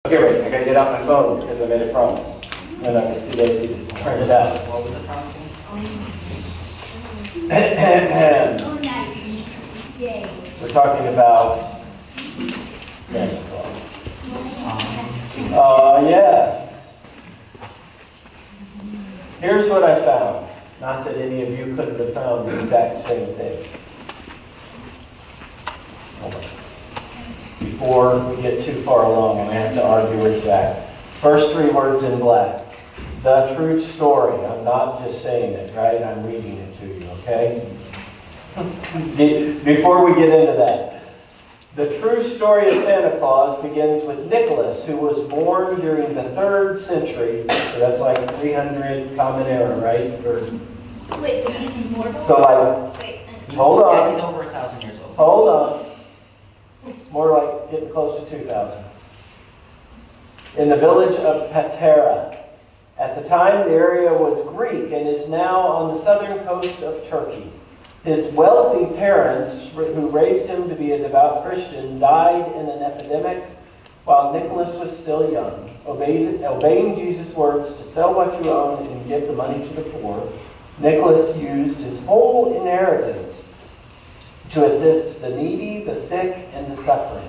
Okay, wait, I gotta get out my phone because I made a promise. And I was too lazy to print it out. What was the promise? We're talking about Santa Claus. Yes. Here's what I found. Not that any of you couldn't have found the exact same thing. Hold on. Before we get too far along, and I have to argue with Zach. First three words in black. The true story. I'm not just saying it, right? I'm reading it to you, okay? Before we get into that. The true story of Santa Claus begins with Nicholas, who was born during the 3rd century. So that's like 300 Common Era, right? Wait, he's immortal? So like, Wait, hold on. Yeah, he's over 1,000 years old. Hold on. More like getting close to 2,000. In the village of Patara. At the time, the area was Greek and is now on the southern coast of Turkey. His wealthy parents, who raised him to be a devout Christian, died in an epidemic while Nicholas was still young. Obeying Jesus' words to sell what you own and give the money to the poor, Nicholas used his whole inheritance to assist the needy, the sick, and the suffering.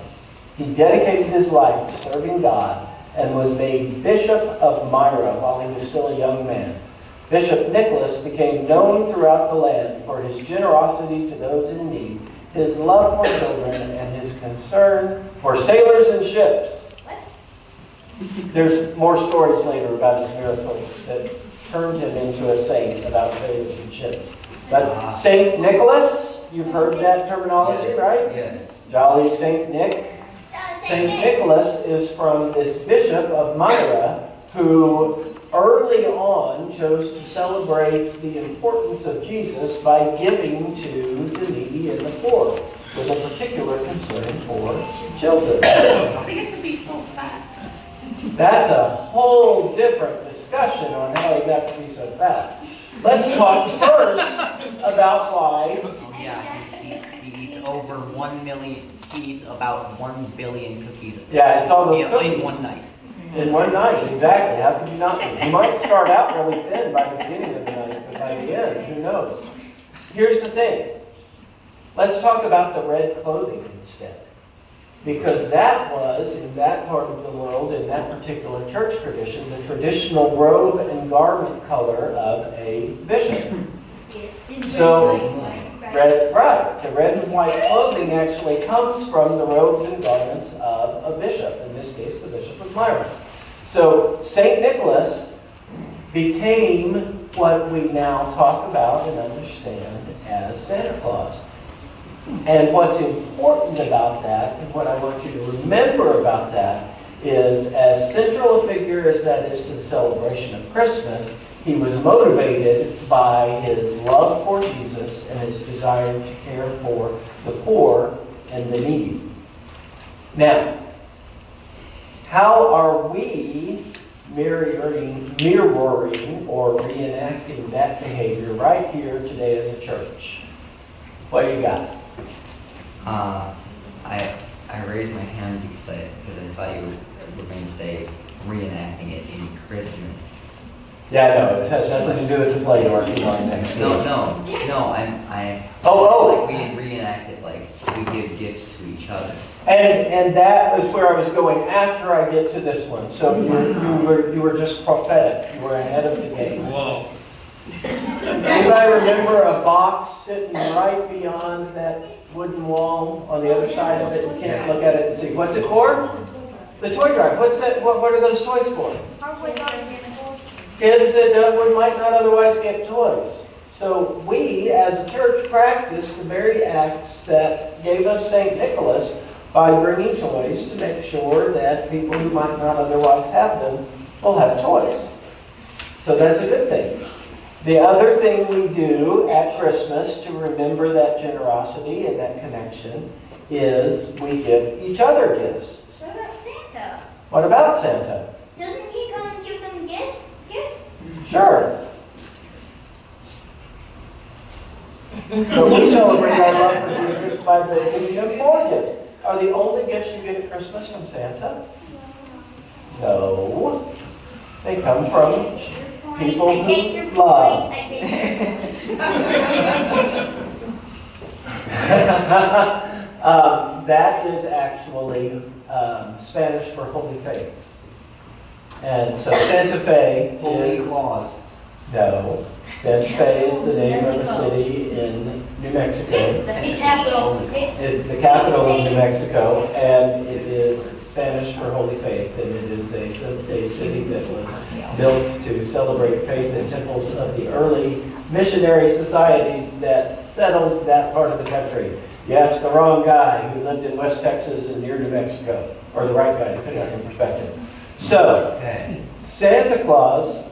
He dedicated his life to serving God and was made Bishop of Myra while he was still a young man. Bishop Nicholas became known throughout the land for his generosity to those in need, his love for children, and his concern for sailors and ships. There's more stories later about his miracles that turned him into a saint about sailors and ships. But Saint Nicholas, you've heard that terminology, Yes, right? Yes. Jolly Saint Nick. Saint Nicholas is from this bishop of Myra who early on chose to celebrate the importance of Jesus by giving to the needy and the poor, with a particular concern for children. How they get to be so fat? That's a whole different discussion on how he got to be so fat. Let's talk first about why. Oh, yeah, he eats over 1 million, he eats about 1 billion cookies Yeah, it's all those in cookies. one night. In one night, exactly. How could you not? You might start out really thin by the beginning of the night, but by the end, who knows? Here's the thing. Let's talk about the red clothing instead. Because that was, in that part of the world, in that particular church tradition, the traditional robe and garment color of a bishop. So, the red and white clothing actually comes from the robes and garments of a bishop, in this case, the Bishop of Myra. So, St. Nicholas became what we now talk about and understand as Santa Claus. And what's important about that, and what I want you to remember about that, is as central a figure as that is to the celebration of Christmas, he was motivated by his love for Jesus and his desire to care for the poor and the needy. Now, how are we mirroring or reenacting that behavior right here today as a church? What do you got? I raised my hand because I thought you were going to say reenacting it in Christmas. Yeah, I know. It has nothing to do with the play you're working on next week. No. Oh. Like we reenact it like we give gifts to each other. And that was where I was going after I get to this one. So you were just prophetic. You were ahead of the game. Whoa. Anybody remember a box sitting right beyond that wooden wall on the other side of it? You can't look at it and see. What's it for? The toy drive. What's that? What are those toys for? Kids that might not otherwise get toys. So we, as a church, practice the very acts that gave us St. Nicholas by bringing toys to make sure that people who might not otherwise have them will have toys. So that's a good thing. The other thing we do at Christmas to remember that generosity and that connection is we give each other gifts. What about Santa? What about Santa? Doesn't he come and give them gifts? Sure. But we celebrate our love for Jesus by giving him more gifts. Are the only gifts you get at Christmas from Santa? No. They come from people I take your who love. point. I take your That is actually Spanish for Holy Faith. And so Santa Fe Holy is, Claus. no, Santa Fe is the name of a city in New Mexico. That's the capital. It's the capital of New Mexico, and it is Spanish for Holy Faith, and it is a city that was built to celebrate faith in temples of the early missionary societies that settled that part of the country. You asked the wrong guy who lived in West Texas and near New Mexico, or the right guy, depending on your perspective. So, Okay. Santa Claus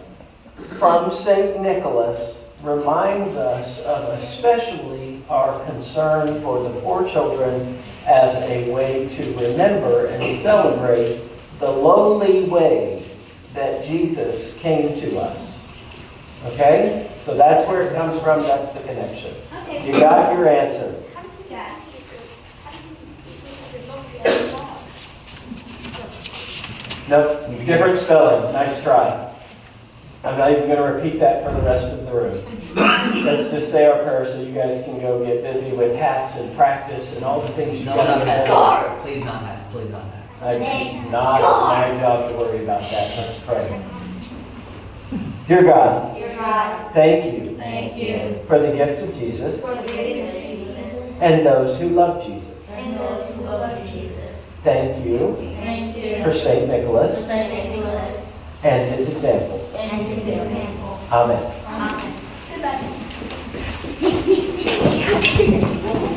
from St. Nicholas reminds us of especially our concern for the poor children as a way to remember and celebrate the lowly way that Jesus came to us. Okay? So that's where it comes from. That's the connection. Okay. You got your answer. How does he get? How does he Nope, different spelling. Nice try. I'm not even going to repeat that for the rest of the room. Let's just say our prayer so you guys can go get busy with hats and practice and all the things you No, got not to that. do. Please not that. Please not that. It's not my job to worry about that. Let's pray. Dear God, Dear God, thank you thank you for the gift of Jesus for the gift of Jesus and those who love Jesus. and those who love Jesus. Thank you Thank you for St. for Nicholas Saint Nicholas and his example. and his example. Amen. Amen. Goodbye.